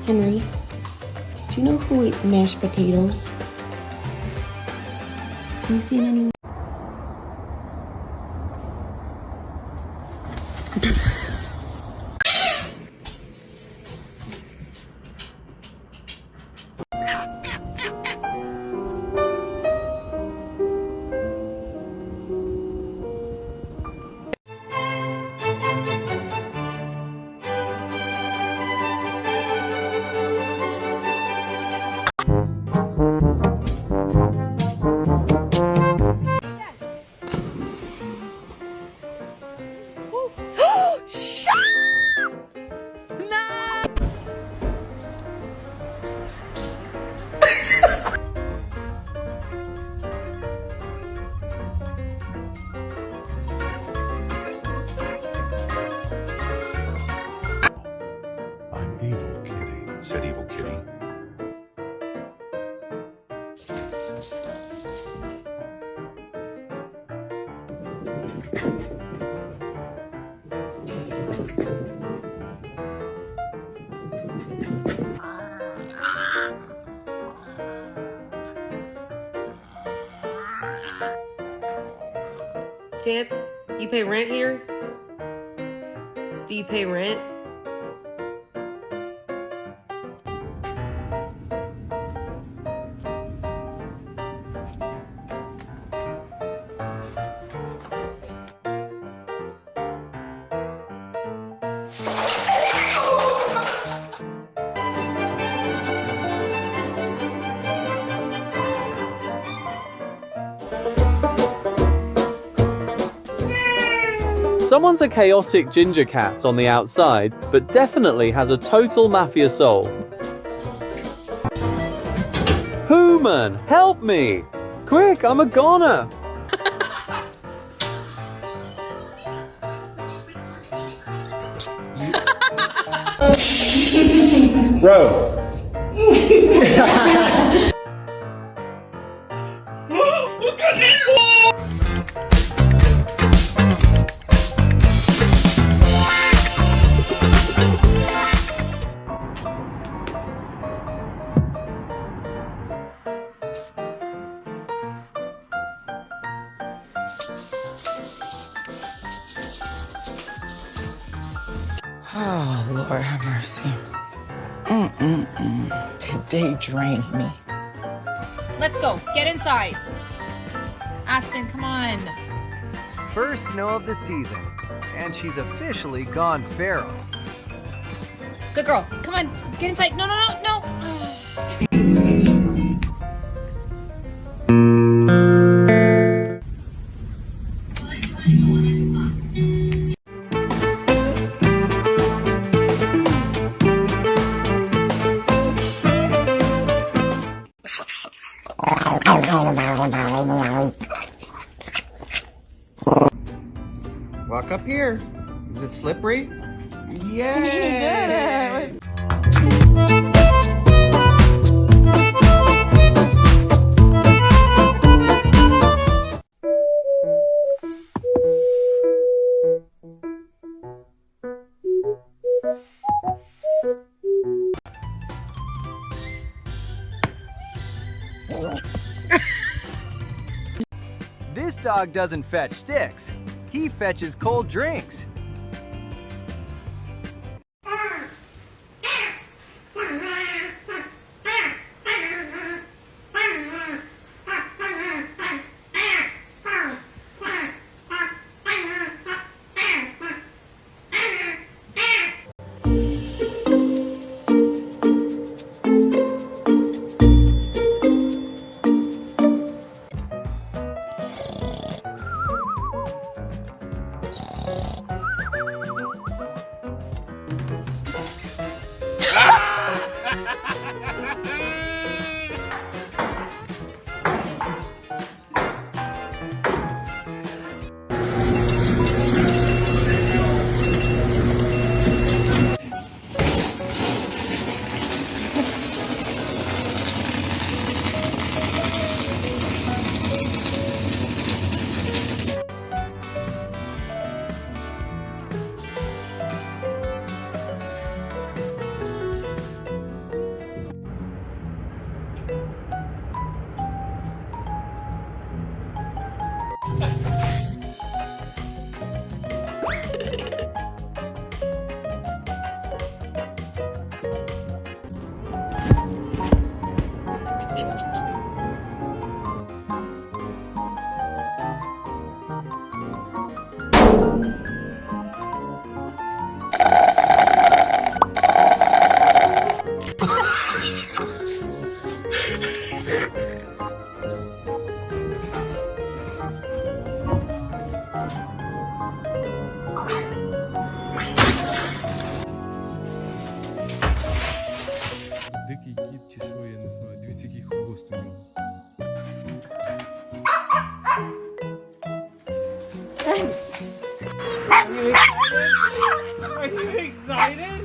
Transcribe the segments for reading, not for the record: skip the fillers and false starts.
Henry, do you know who ate mashed potatoes? Have you seen anyone? Evil kitty, said evil kitty. Chance, you pay rent here? Do you pay rent? Someone's a chaotic ginger cat on the outside, but definitely has a total mafia soul. Human, help me! Quick, I'm a goner! Bro. Oh, Lord have mercy. Today drained me. Let's go. Get inside. Aspen, come on. First snow of the season, and she's officially gone feral. Good girl. Come on. Get inside. No, no, no, no. Walk up here. Is it slippery? Yay! This dog doesn't fetch sticks. He fetches cold drinks. таки кіт чи що, я не знаю. Дивіться, який хвост у нього. Are you excited?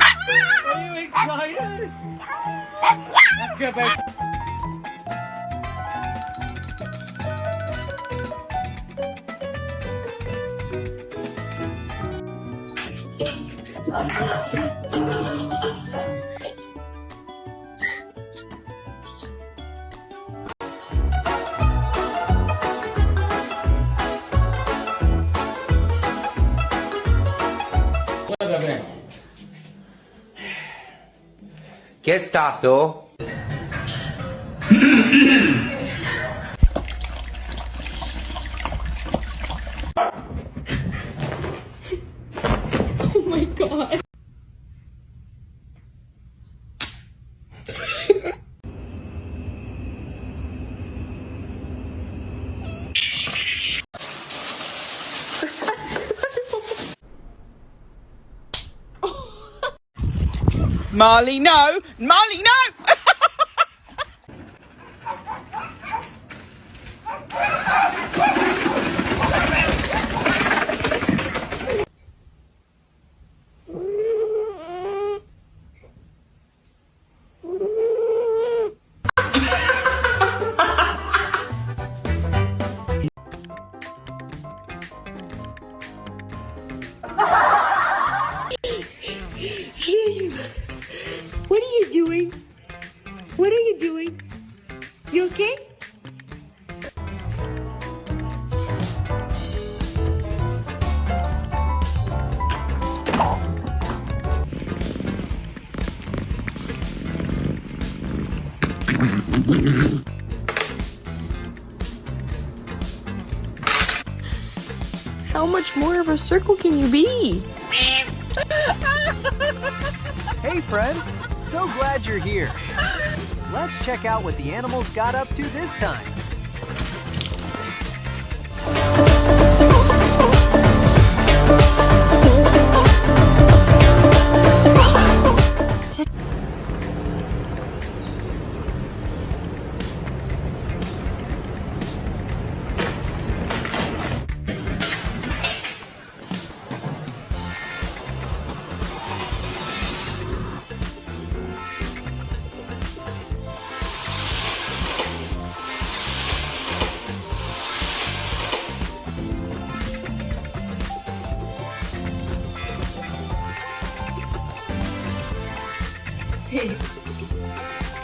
Are you excited? Let's go back. Che è stato? Oh my god. Marley, no! Marley, no! What are you doing? What are you doing? You okay? How much more of a circle can you be? Hey friends, so glad you're here. Let's check out what the animals got up to this time.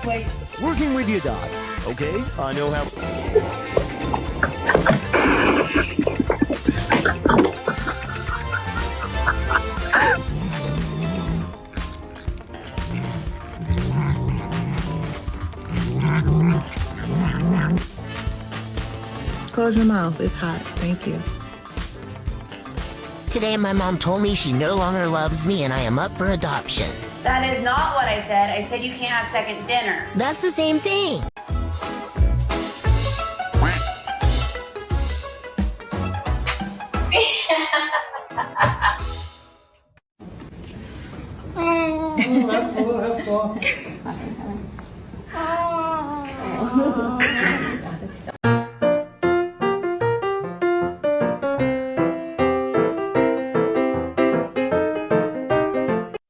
Wait. Working with your dog. Okay, I know how. Close your mouth. It's hot. Thank you. Today my mom told me she no longer loves me and I am up for adoption. That is not what I said. I said you can't have second dinner. That's the same thing.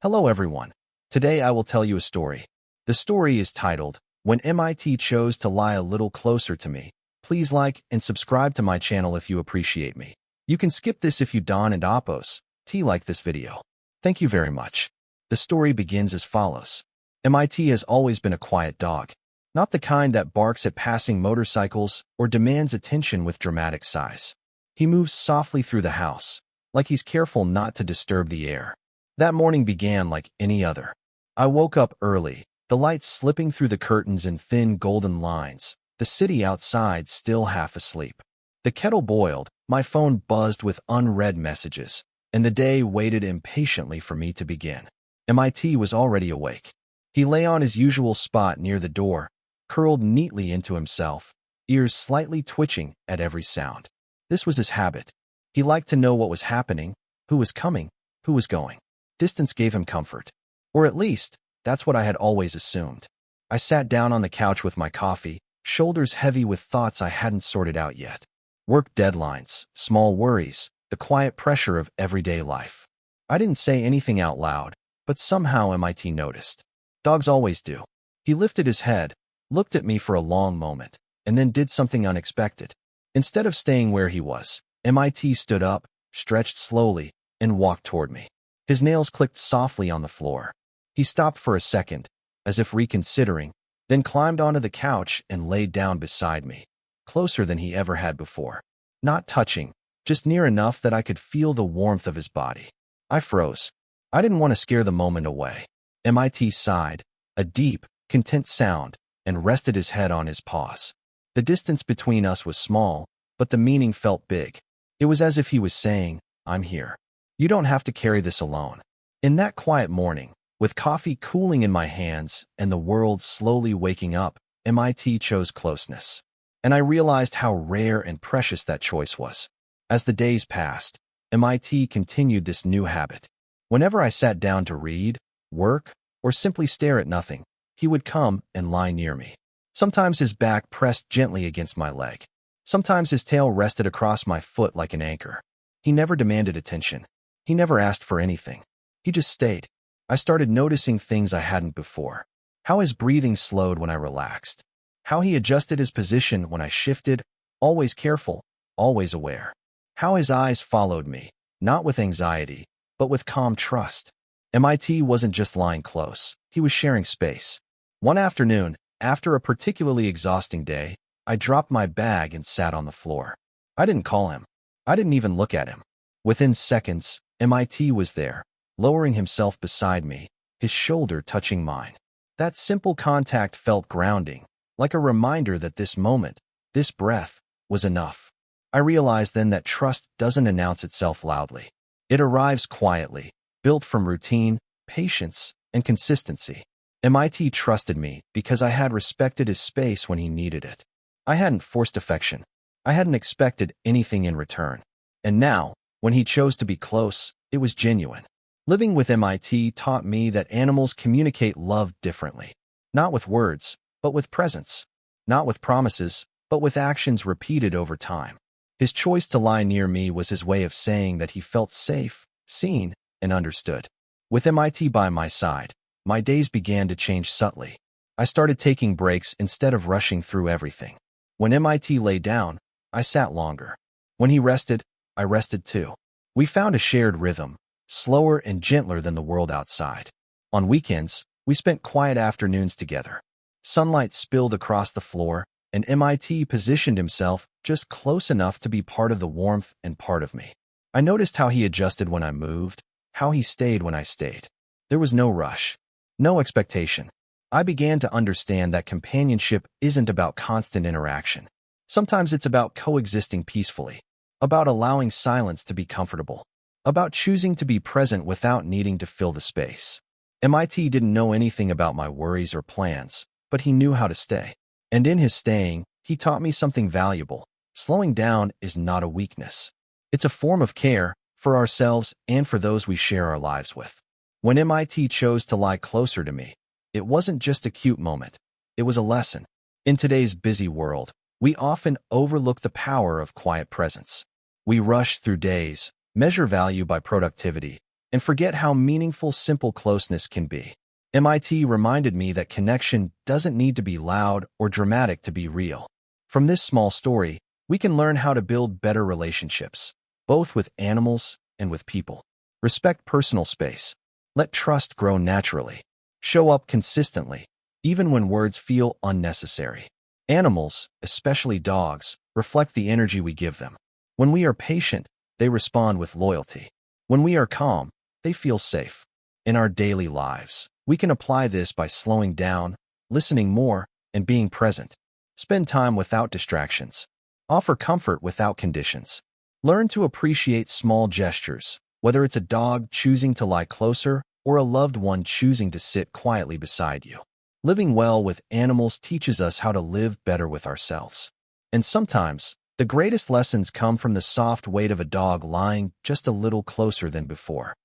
Hello everyone. Today I will tell you a story. The story is titled, When MIT Chose to Lie a Little Closer to Me. Please like and subscribe to my channel if you appreciate me. You can skip this if you don't and oppose. Like this video. Thank you very much. The story begins as follows. MIT has always been a quiet dog. Not the kind that barks at passing motorcycles or demands attention with dramatic sighs. He moves softly through the house, like he's careful not to disturb the air. That morning began like any other. I woke up early, the lights slipping through the curtains in thin golden lines, the city outside still half asleep. The kettle boiled, my phone buzzed with unread messages, and the day waited impatiently for me to begin. MIT was already awake. He lay on his usual spot near the door, curled neatly into himself, ears slightly twitching at every sound. This was his habit. He liked to know what was happening, who was coming, who was going. Distance gave him comfort. Or at least, that's what I had always assumed. I sat down on the couch with my coffee, shoulders heavy with thoughts I hadn't sorted out yet. Work deadlines, small worries, the quiet pressure of everyday life. I didn't say anything out loud, but somehow MIT noticed. Dogs always do. He lifted his head, looked at me for a long moment, and then did something unexpected. Instead of staying where he was, MIT stood up, stretched slowly, and walked toward me. His nails clicked softly on the floor. He stopped for a second, as if reconsidering, then climbed onto the couch and laid down beside me, closer than he ever had before. Not touching, just near enough that I could feel the warmth of his body. I froze. I didn't want to scare the moment away. MIT sighed, a deep, content sound, and rested his head on his paws. The distance between us was small, but the meaning felt big. It was as if he was saying, I'm here. You don't have to carry this alone. In that quiet morning, with coffee cooling in my hands and the world slowly waking up, MIT chose closeness. And I realized how rare and precious that choice was. As the days passed, MIT continued this new habit. Whenever I sat down to read, work, or simply stare at nothing, he would come and lie near me. Sometimes his back pressed gently against my leg. Sometimes his tail rested across my foot like an anchor. He never demanded attention. He never asked for anything. He just stayed. I started noticing things I hadn't before. How his breathing slowed when I relaxed. How he adjusted his position when I shifted, always careful, always aware. How his eyes followed me, not with anxiety, but with calm trust. MIT wasn't just lying close. He was sharing space. One afternoon, after a particularly exhausting day, I dropped my bag and sat on the floor. I didn't call him. I didn't even look at him. Within seconds, MIT was there, lowering himself beside me, his shoulder touching mine. That simple contact felt grounding, like a reminder that this moment, this breath, was enough. I realized then that trust doesn't announce itself loudly. It arrives quietly, built from routine, patience, and consistency. MIT trusted me because I had respected his space when he needed it. I hadn't forced affection. I hadn't expected anything in return. And now, when he chose to be close, it was genuine. Living with MIT taught me that animals communicate love differently. Not with words, but with presence. Not with promises, but with actions repeated over time. His choice to lie near me was his way of saying that he felt safe, seen, and understood. With MIT by my side, my days began to change subtly. I started taking breaks instead of rushing through everything. When MIT lay down, I sat longer. When he rested, I rested too. We found a shared rhythm, slower and gentler than the world outside. On weekends, we spent quiet afternoons together. Sunlight spilled across the floor, and MIT positioned himself just close enough to be part of the warmth and part of me. I noticed how he adjusted when I moved, how he stayed when I stayed. There was no rush, no expectation. I began to understand that companionship isn't about constant interaction. Sometimes it's about coexisting peacefully, about allowing silence to be comfortable, about choosing to be present without needing to fill the space. MIT didn't know anything about my worries or plans, but he knew how to stay. And in his staying, he taught me something valuable. Slowing down is not a weakness. It's a form of care for ourselves and for those we share our lives with. When MIT chose to lie closer to me, it wasn't just a cute moment. It was a lesson. In today's busy world, we often overlook the power of quiet presence. We rush through days, measure value by productivity, and forget how meaningful simple closeness can be. MIT reminded me that connection doesn't need to be loud or dramatic to be real. From this small story, we can learn how to build better relationships, both with animals and with people. Respect personal space. Let trust grow naturally. Show up consistently, even when words feel unnecessary. Animals, especially dogs, reflect the energy we give them. When we are patient, they respond with loyalty. When we are calm, they feel safe. In our daily lives, we can apply this by slowing down, listening more, and being present. Spend time without distractions. Offer comfort without conditions. Learn to appreciate small gestures, whether it's a dog choosing to lie closer or a loved one choosing to sit quietly beside you. Living well with animals teaches us how to live better with ourselves. And sometimes, the greatest lessons come from the soft weight of a dog lying just a little closer than before.